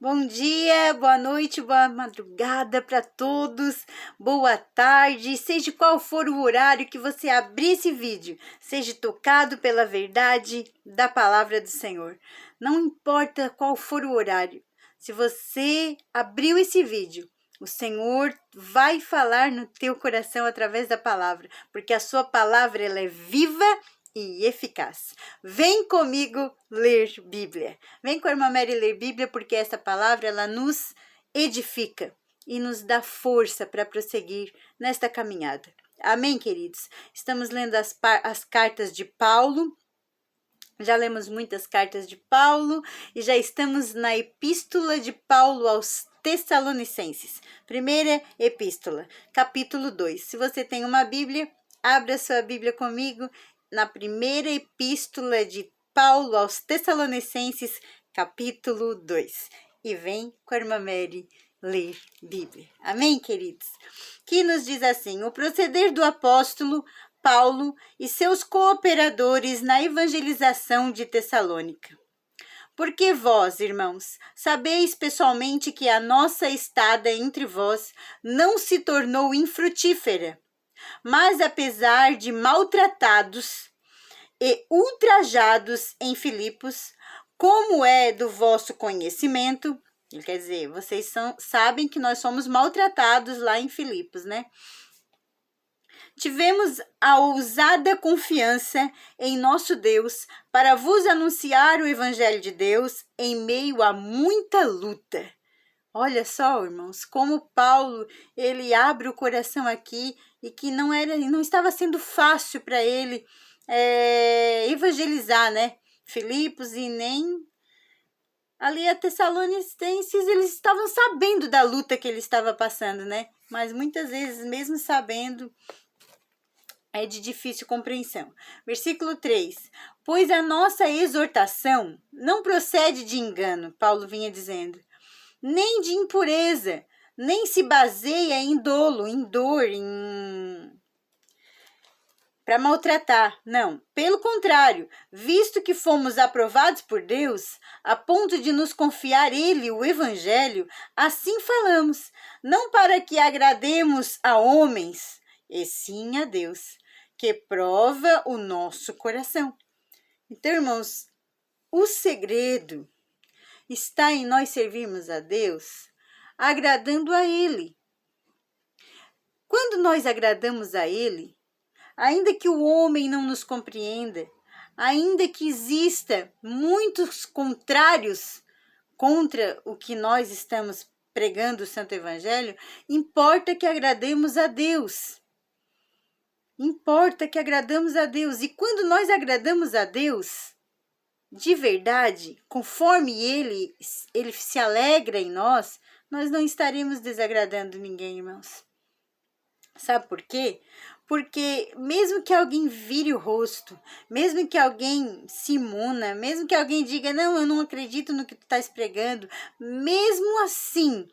Bom dia, boa noite, boa madrugada para todos, boa tarde, seja qual for o horário que você abrir esse vídeo, seja tocado pela verdade da palavra do Senhor. Não importa qual for o horário, se você abriu esse vídeo, o Senhor vai falar no teu coração através da palavra, porque a sua palavra ela é viva e eficaz. Vem comigo ler Bíblia. Vem com a irmã Mary ler Bíblia, porque essa palavra ela nos edifica e nos dá força para prosseguir nesta caminhada. Amém, queridos? Estamos lendo as cartas de Paulo. Já lemos muitas cartas de Paulo e já estamos na epístola de Paulo aos Tessalonicenses. Primeira epístola, capítulo 2. Se você tem uma Bíblia, abra sua Bíblia comigo na primeira epístola de Paulo aos Tessalonicenses, capítulo 2. E vem com a irmã Mary ler Bíblia. Amém, queridos? Que nos diz assim: o proceder do apóstolo Paulo e seus cooperadores na evangelização de Tessalônica. Porque vós, irmãos, sabeis pessoalmente que a nossa estada entre vós não se tornou infrutífera, mas apesar de maltratados e ultrajados em Filipos, como é do vosso conhecimento, quer dizer, vocês sabem que nós somos maltratados lá em Filipos, né? Tivemos a ousada confiança em nosso Deus para vos anunciar o Evangelho de Deus em meio a muita luta. Olha só, irmãos, como Paulo, ele abre o coração aqui e que não estava sendo fácil para ele evangelizar, né? Filipos e nem ali a Tessalonicenses, eles estavam sabendo da luta que ele estava passando, né? Mas muitas vezes, mesmo sabendo, é de difícil compreensão. Versículo 3. Pois a nossa exortação não procede de engano, Paulo vinha dizendo, nem de impureza, nem se baseia em dolo, em dor, para maltratar. Não, pelo contrário, visto que fomos aprovados por Deus, a ponto de nos confiar Ele o Evangelho, assim falamos, não para que agrademos a homens, e sim a Deus, que prova o nosso coração. Então, irmãos, o segredo está em nós servirmos a Deus, agradando a Ele. Quando nós agradamos a Ele, ainda que o homem não nos compreenda, ainda que exista muitos contrários contra o que nós estamos pregando o Santo Evangelho, importa que agrademos a Deus. Importa que agradamos a Deus. E quando nós agradamos a Deus, de verdade, conforme Ele se alegra em nós, nós não estaremos desagradando ninguém, irmãos. Sabe por quê? Porque mesmo que alguém vire o rosto, mesmo que alguém se imuna, mesmo que alguém diga, não, eu não acredito no que tu estás pregando, mesmo assim,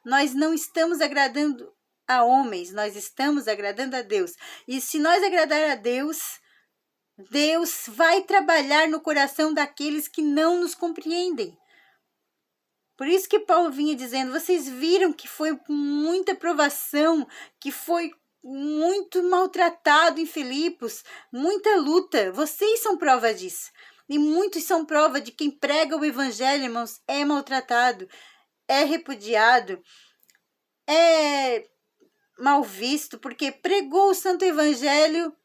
nós não estamos agradando a homens, nós estamos agradando a Deus. E se nós agradar a Deus, Deus vai trabalhar no coração daqueles que não nos compreendem. Por isso que Paulo vinha dizendo, vocês viram que foi muita provação, que foi muito maltratado em Filipos, muita luta. Vocês são prova disso. E muitos são prova de quem prega o Evangelho, irmãos, é maltratado, é repudiado, é mal visto, porque pregou o Santo Evangelho,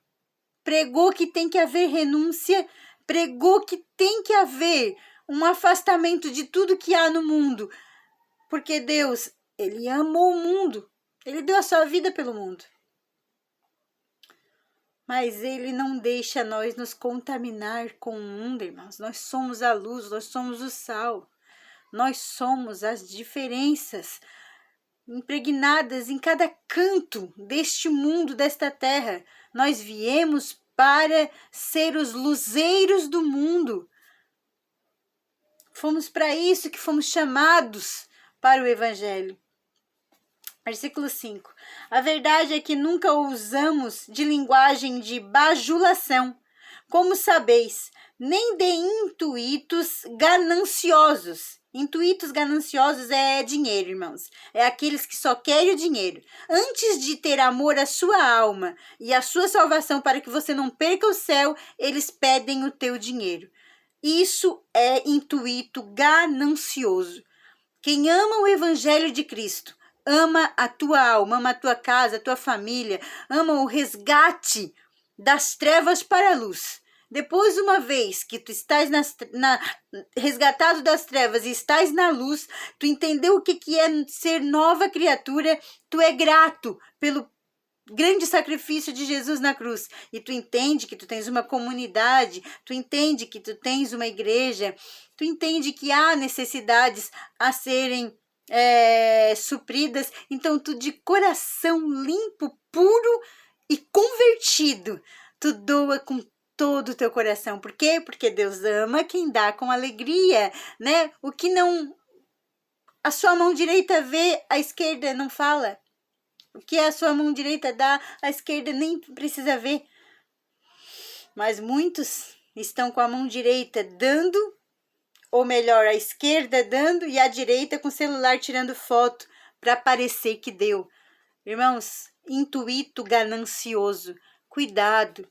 pregou que tem que haver renúncia, pregou que tem que haver um afastamento de tudo que há no mundo, porque Deus, Ele amou o mundo, Ele deu a sua vida pelo mundo. Mas Ele não deixa nós nos contaminar com o mundo, irmãos. Nós somos a luz, nós somos o sal, nós somos as diferenças impregnadas em cada canto deste mundo, desta terra. Nós viemos para ser os luzeiros do mundo. Fomos para isso que fomos chamados para o Evangelho. Versículo 5. A verdade é que nunca usamos de linguagem de bajulação, como sabeis, nem de intuitos gananciosos, Intuitos gananciosos é dinheiro, irmãos. É aqueles que só querem o dinheiro. Antes de ter amor à sua alma e à sua salvação para que você não perca o céu, eles pedem o teu dinheiro. Isso é intuito ganancioso. Quem ama o evangelho de Cristo, ama a tua alma, ama a tua casa, a tua família, ama o resgate das trevas para a luz. Depois, uma vez que tu estás resgatado das trevas e estás na luz, tu entendeu o que é ser nova criatura, tu é grato pelo grande sacrifício de Jesus na cruz. E tu entende que tu tens uma comunidade, tu entende que tu tens uma igreja, tu entende que há necessidades a serem supridas. Então tu, de coração limpo, puro e convertido, tu doa com todo o teu coração. Por quê? Porque Deus ama quem dá com alegria, né? O que não a sua mão direita vê, a esquerda não fala. O que a sua mão direita dá, a esquerda nem precisa ver. Mas muitos estão com a mão direita dando, ou melhor, a esquerda dando e a direita com o celular tirando foto para parecer que deu. Irmãos, intuito ganancioso, cuidado.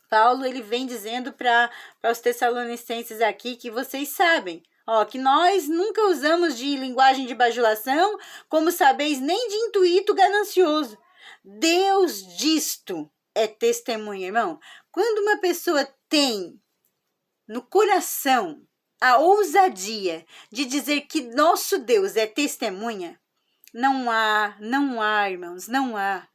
Paulo, ele vem dizendo para os Tessalonicenses aqui que vocês sabem, que nós nunca usamos de linguagem de bajulação, como sabeis, nem de intuito ganancioso. Deus disto é testemunha, irmão. Quando uma pessoa tem no coração a ousadia de dizer que nosso Deus é testemunha, não há, irmãos, não há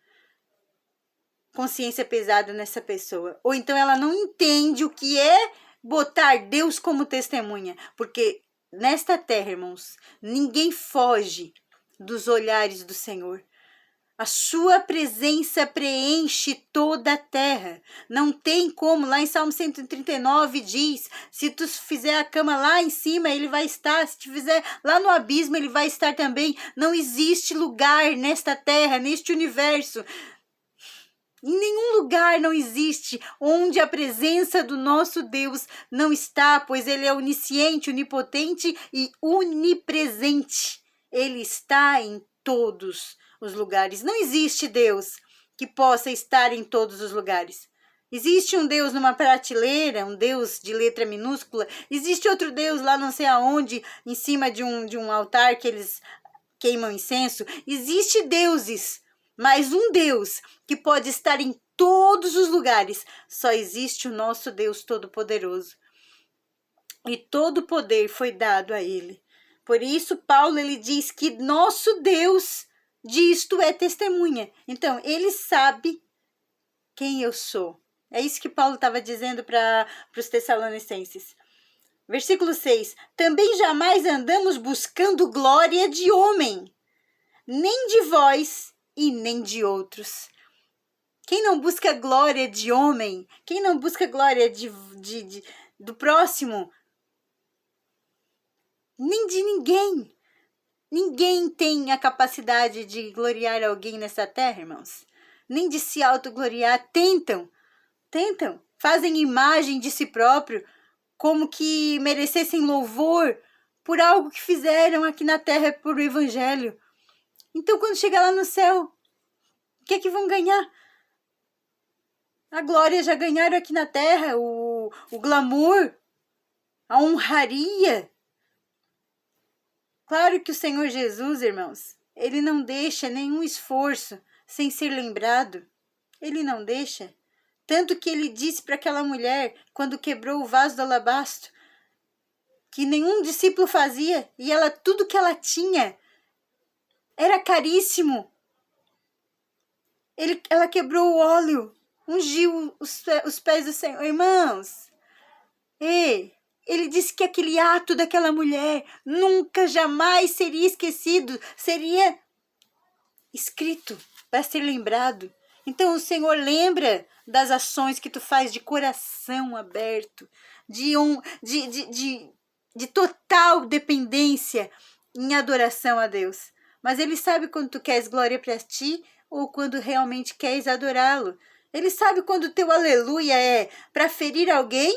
consciência pesada nessa pessoa. Ou então ela não entende o que é botar Deus como testemunha. Porque nesta terra, irmãos, ninguém foge dos olhares do Senhor. A sua presença preenche toda a terra. Não tem como, lá em Salmo 139 diz, se tu fizer a cama lá em cima, ele vai estar. Se tu fizer lá no abismo, ele vai estar também. Não existe lugar nesta terra, neste universo. Em nenhum lugar não existe onde a presença do nosso Deus não está, pois Ele é onisciente, onipotente e onipresente. Ele está em todos os lugares. Não existe Deus que possa estar em todos os lugares. Existe um Deus numa prateleira, um Deus de letra minúscula. Existe outro Deus lá não sei aonde, em cima de um altar que eles queimam incenso. Existe deuses. Mas um Deus que pode estar em todos os lugares, só existe o nosso Deus Todo-Poderoso. E todo o poder foi dado a Ele. Por isso, Paulo ele diz que nosso Deus disto é testemunha. Então, Ele sabe quem eu sou. É isso que Paulo estava dizendo para os Tessalonicenses. Versículo 6. Também jamais andamos buscando glória de homem, nem de vós, e nem de outros. Quem não busca glória de homem, quem não busca glória do próximo, nem de ninguém. Ninguém tem a capacidade de gloriar alguém nessa terra, irmãos. Nem de se autogloriar. Tentam, fazem imagem de si próprio, como que merecessem louvor por algo que fizeram aqui na terra por o evangelho. Então, quando chegar lá no céu, o que é que vão ganhar? A glória já ganharam aqui na terra, o glamour, a honraria. Claro que o Senhor Jesus, irmãos, Ele não deixa nenhum esforço sem ser lembrado. Ele não deixa. Tanto que Ele disse para aquela mulher, quando quebrou o vaso do alabastro, que nenhum discípulo fazia, e ela, tudo que ela tinha, era caríssimo. Ela quebrou o óleo, ungiu os pés do Senhor. Irmãos, ele disse que aquele ato daquela mulher nunca, jamais seria esquecido, seria escrito para ser lembrado. Então o Senhor lembra das ações que tu faz de coração aberto, de total dependência em adoração a Deus. Mas Ele sabe quando tu queres glória para ti ou quando realmente queres adorá-lo. Ele sabe quando o teu aleluia é para ferir alguém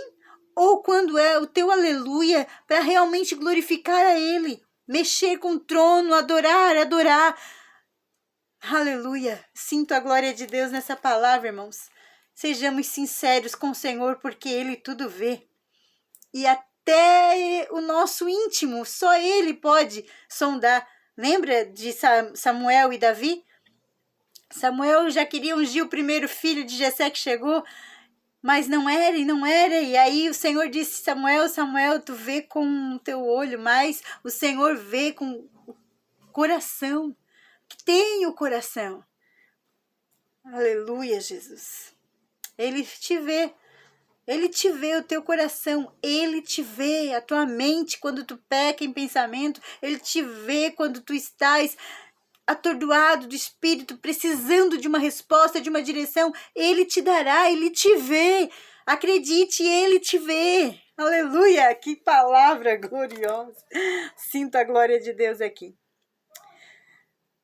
ou quando é o teu aleluia para realmente glorificar a Ele, mexer com o trono, adorar. Aleluia! Sinto a glória de Deus nessa palavra, irmãos. Sejamos sinceros com o Senhor, porque Ele tudo vê. E até o nosso íntimo, só Ele pode sondar. Lembra de Samuel e Davi? Samuel já queria ungir o primeiro filho de Jessé que chegou, mas não era. E aí o Senhor disse: Samuel, tu vê com o teu olho, mas o Senhor vê com o coração, que tem o coração. Aleluia, Jesus. Ele te vê. Ele te vê o teu coração, Ele te vê a tua mente quando tu peca em pensamento, Ele te vê quando tu estás atordoado do espírito, precisando de uma resposta, de uma direção, Ele te dará, Ele te vê. Acredite, Ele te vê. Aleluia, que palavra gloriosa. Sinto a glória de Deus aqui.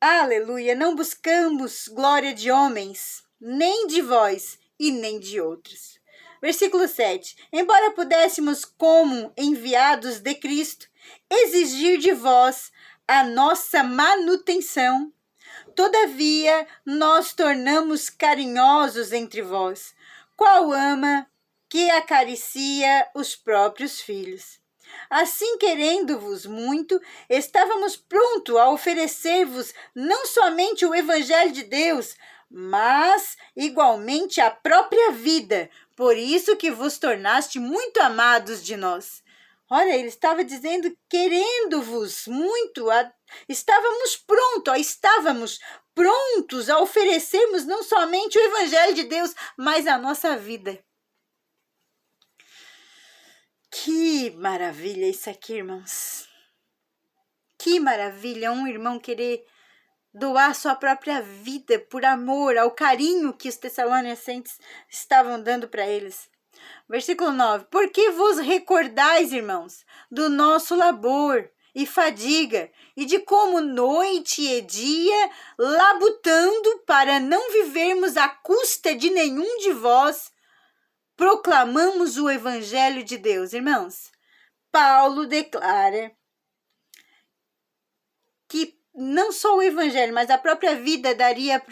Aleluia, não buscamos glória de homens, nem de vós e nem de outros. Versículo 7. Embora pudéssemos, como enviados de Cristo, exigir de vós a nossa manutenção, todavia nós tornamos carinhosos entre vós, qual ama que acaricia os próprios filhos. Assim, querendo-vos muito, estávamos prontos a oferecer-vos não somente o Evangelho de Deus, mas igualmente a própria vida, por isso que vos tornaste muito amados de nós. Olha, ele estava dizendo, querendo-vos muito, estávamos prontos a oferecermos não somente o Evangelho de Deus, mas a nossa vida. Que maravilha isso aqui, irmãos. Que maravilha um irmão querer doar sua própria vida por amor ao carinho que os Tessalonicenses estavam dando para eles. Versículo 9. Porque vos recordais, irmãos, do nosso labor e fadiga, e de como noite e dia, labutando para não vivermos à custa de nenhum de vós, proclamamos o Evangelho de Deus. Irmãos, Paulo declara que não só o Evangelho, mas a própria vida daria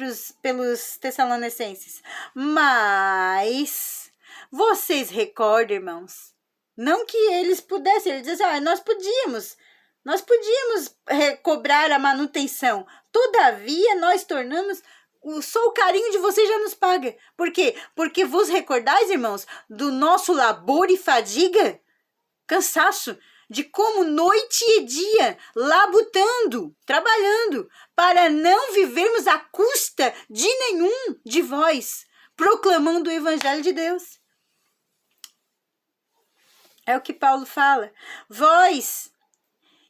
pelos Tessalonicenses. Mas vocês recordam, irmãos, não que eles pudessem, eles dizem, nós podíamos cobrar a manutenção, todavia nós tornamos, só o carinho de vocês já nos paga. Por quê? Porque vos recordais, irmãos, do nosso labor e fadiga, cansaço, de como noite e dia, labutando, trabalhando, para não vivermos à custa de nenhum de vós, proclamando o Evangelho de Deus. É o que Paulo fala. Vós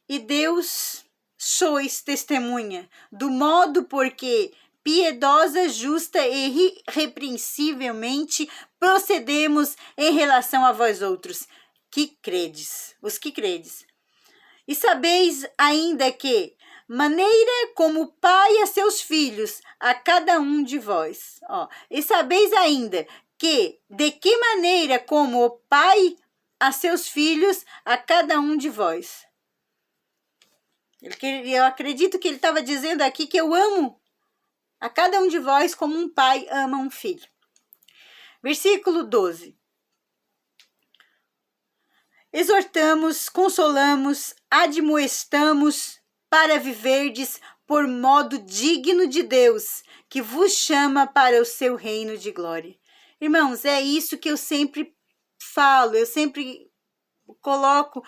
e Deus sois testemunha do modo porque piedosa, justa e irrepreensivelmente procedemos em relação a vós outros, os que credes. E sabeis ainda que, maneira como o pai a seus filhos, a cada um de vós. E sabeis ainda que, de que maneira como o pai a seus filhos, a cada um de vós. Eu acredito que ele estava dizendo aqui que eu amo a cada um de vós como um pai ama um filho. Versículo 12. Exortamos, consolamos, admoestamos para viverdes por modo digno de Deus, que vos chama para o seu reino de glória. Irmãos, é isso que eu sempre falo, eu sempre coloco,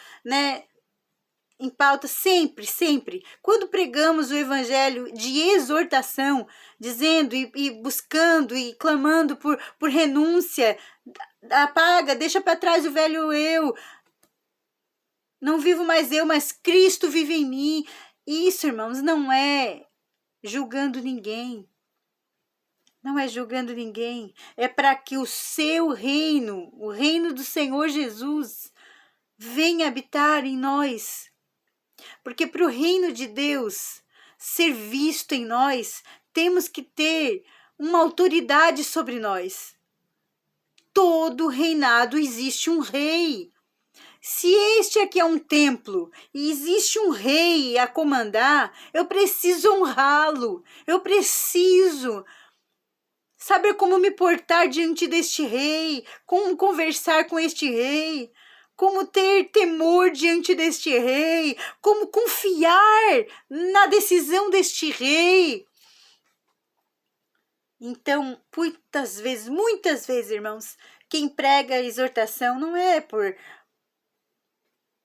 em pauta, sempre. Quando pregamos o evangelho de exortação, dizendo e buscando e clamando por renúncia, apaga, deixa para trás o velho eu, não vivo mais eu, mas Cristo vive em mim. Isso, irmãos, não é julgando ninguém. Não é julgando ninguém. É para que o seu reino, o reino do Senhor Jesus, venha habitar em nós. Porque para o reino de Deus ser visto em nós, temos que ter uma autoridade sobre nós. todo reinado existe um rei. Se este aqui é um templo e existe um rei a comandar, eu preciso honrá-lo. Eu preciso saber como me portar diante deste rei, como conversar com este rei, como ter temor diante deste rei, como confiar na decisão deste rei. Então, muitas vezes, irmãos, quem prega a exortação não é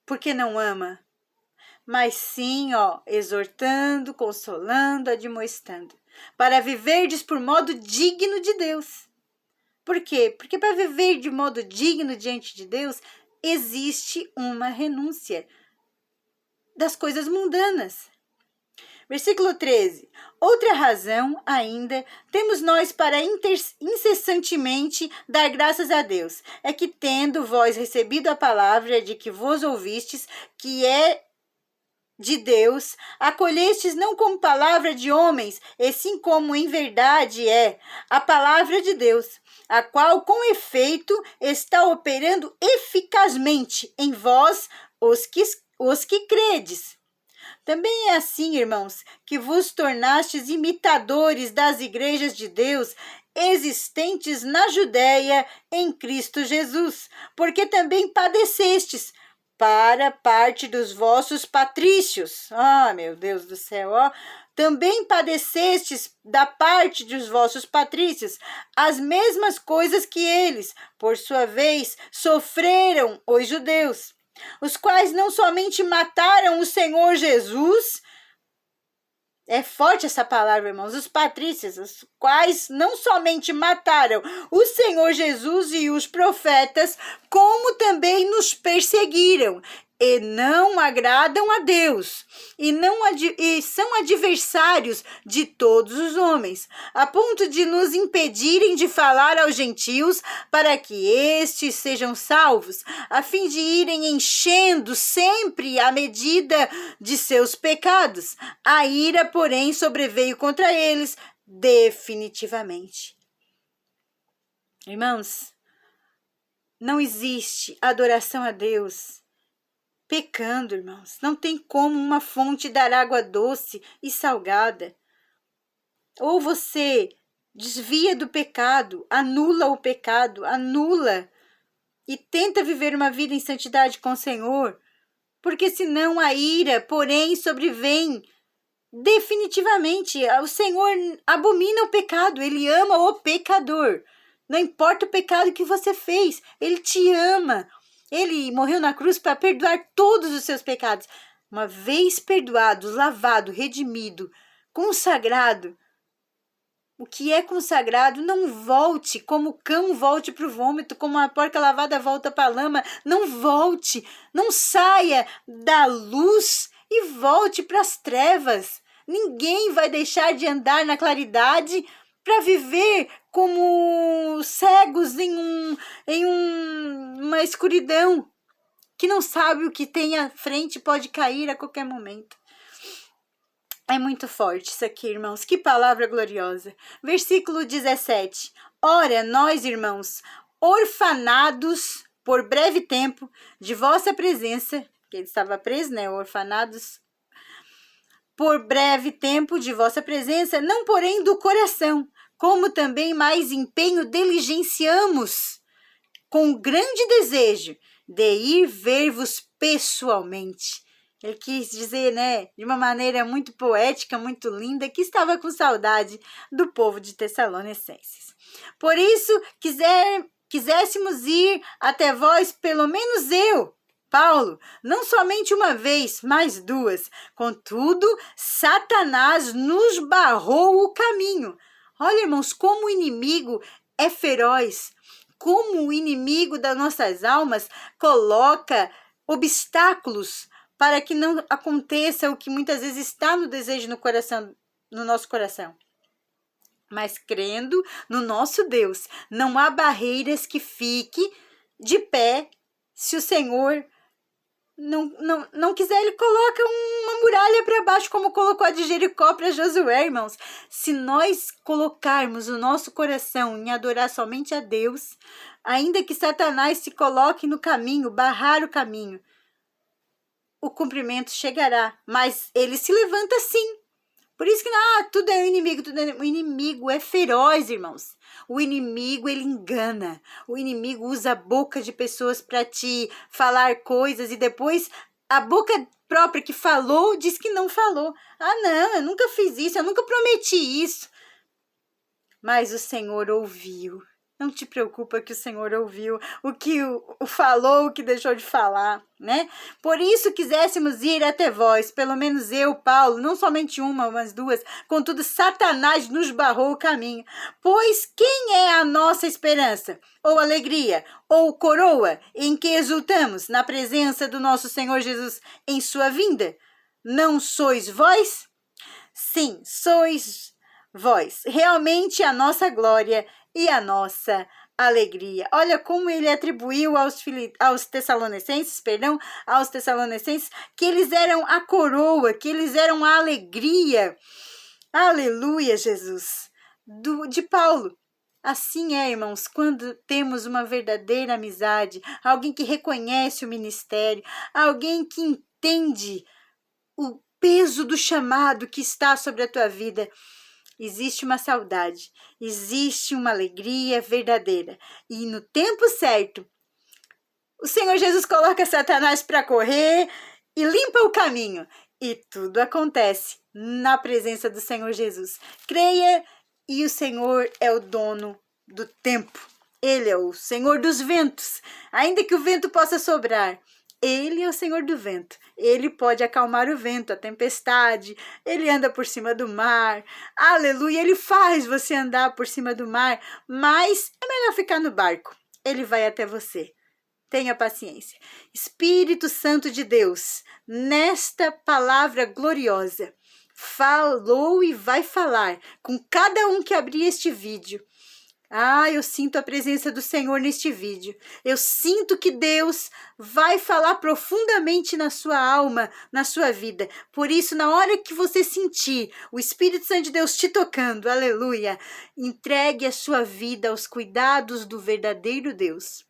porque não ama, mas sim, exortando, consolando, admoestando, para viverdes por modo digno de Deus. Por quê? Porque para viver de modo digno diante de Deus, existe uma renúncia das coisas mundanas. Versículo 13. Outra razão ainda temos nós para incessantemente dar graças a Deus, é que tendo vós recebido a palavra de que vos ouvistes, que é de Deus, acolhestes não como palavra de homens, e sim como em verdade é a palavra de Deus, a qual com efeito está operando eficazmente em vós os que credes. Também é assim, irmãos, que vos tornastes imitadores das igrejas de Deus existentes na Judéia em Cristo Jesus, porque também padecestes para parte dos vossos patrícios. Meu Deus do céu, também padecestes da parte dos vossos patrícios as mesmas coisas que eles, por sua vez, sofreram os judeus, os quais não somente mataram o Senhor Jesus. É forte essa palavra, irmãos. Os patrícios, os quais não somente mataram o Senhor Jesus e os profetas, como também nos perseguiram e não agradam a Deus, e são adversários de todos os homens, a ponto de nos impedirem de falar aos gentios para que estes sejam salvos, a fim de irem enchendo sempre a medida de seus pecados. A ira, porém, sobreveio contra eles definitivamente. Irmãos, não existe adoração a Deus pecando, irmãos. Não tem como uma fonte dar água doce e salgada. Ou você desvia do pecado, anula o pecado, anula e tenta viver uma vida em santidade com o Senhor, porque senão a ira, porém, sobrevém definitivamente. O Senhor abomina o pecado, Ele ama o pecador. Não importa o pecado que você fez, Ele te ama. Ele morreu na cruz para perdoar todos os seus pecados. Uma vez perdoado, lavado, redimido, consagrado, o que é consagrado não volte, como o cão volte para o vômito, como a porca lavada volta para a lama. Não volte, não saia da luz e volte para as trevas. Ninguém vai deixar de andar na claridade para viver como cegos em uma escuridão, que não sabe o que tem à frente, pode cair a qualquer momento. É muito forte isso aqui, irmãos. Que palavra gloriosa. Versículo 17. Ora, nós, irmãos, orfanados por breve tempo de vossa presença, que ele estava preso, orfanados por breve tempo de vossa presença, não porém do coração, como também mais empenho diligenciamos, com grande desejo de ir ver-vos pessoalmente. Ele quis dizer, de uma maneira muito poética, muito linda, que estava com saudade do povo de Tessalonicenses. Por isso, quiséssemos ir até vós, pelo menos eu, Paulo, não somente uma vez, mas duas. Contudo, Satanás nos barrou o caminho. Olha, irmãos, como o inimigo é feroz, como o inimigo das nossas almas coloca obstáculos para que não aconteça o que muitas vezes está no desejo no nosso coração. Mas crendo no nosso Deus, não há barreiras que fique de pé se o Senhor não quiser, ele coloca uma muralha para baixo, como colocou a de Jericó para Josué, irmãos. Se nós colocarmos o nosso coração em adorar somente a Deus, ainda que Satanás se coloque no caminho, barrar o caminho, o cumprimento chegará, mas ele se levanta sim. Por isso que tudo é inimigo, o inimigo é feroz, irmãos. O inimigo, ele engana. O inimigo usa a boca de pessoas para te falar coisas e depois a boca própria que falou diz que não falou. Não, eu nunca fiz isso, eu nunca prometi isso. Mas o Senhor ouviu. Não te preocupa que o Senhor ouviu o que falou, o que deixou de falar, né? Por isso quiséssemos ir até vós, pelo menos eu, Paulo, não somente uma, mas duas, contudo Satanás nos barrou o caminho. Pois quem é a nossa esperança? Ou alegria? Ou coroa em que exultamos na presença do nosso Senhor Jesus em sua vinda? Não sois vós? Sim, sois vós, realmente a nossa glória e a nossa alegria. Olha como ele atribuiu aos Tessalonicenses, que eles eram a coroa, que eles eram a alegria. Aleluia, Jesus. De Paulo. Assim é, irmãos, quando temos uma verdadeira amizade, alguém que reconhece o ministério, alguém que entende o peso do chamado que está sobre a tua vida, existe uma saudade, existe uma alegria verdadeira. E no tempo certo, o Senhor Jesus coloca Satanás para correr e limpa o caminho. E tudo acontece na presença do Senhor Jesus. Creia, e o Senhor é o dono do tempo. Ele é o Senhor dos ventos. Ainda que o vento possa soprar, ele é o Senhor do vento. Ele pode acalmar o vento, a tempestade. Ele anda por cima do mar. Aleluia, ele faz você andar por cima do mar. Mas é melhor ficar no barco. Ele vai até você. Tenha paciência. Espírito Santo de Deus, nesta palavra gloriosa, falou e vai falar com cada um que abrir este vídeo. Eu sinto a presença do Senhor neste vídeo. Eu sinto que Deus vai falar profundamente na sua alma, na sua vida. Por isso, na hora que você sentir o Espírito Santo de Deus te tocando, aleluia, entregue a sua vida aos cuidados do verdadeiro Deus,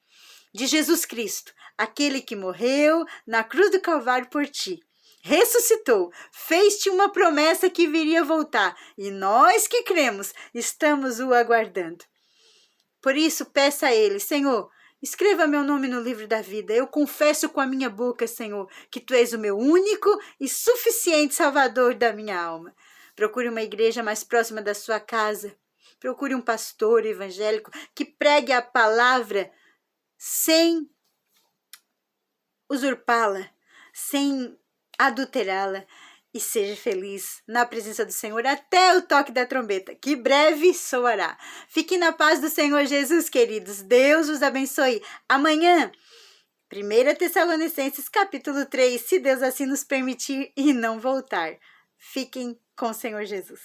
de Jesus Cristo, aquele que morreu na cruz do Calvário por ti. Ressuscitou, fez-te uma promessa que viria voltar, e nós que cremos, estamos o aguardando. Por isso, peça a Ele, Senhor, escreva meu nome no livro da vida. Eu confesso com a minha boca, Senhor, que Tu és o meu único e suficiente Salvador da minha alma. Procure uma igreja mais próxima da sua casa. Procure um pastor evangélico que pregue a palavra sem usurpá-la, sem adulterá-la. E seja feliz na presença do Senhor até o toque da trombeta, que breve soará. Fique na paz do Senhor Jesus, queridos. Deus os abençoe. Amanhã, 1 Tessalonicenses capítulo 3, se Deus assim nos permitir e não voltar. Fiquem com o Senhor Jesus.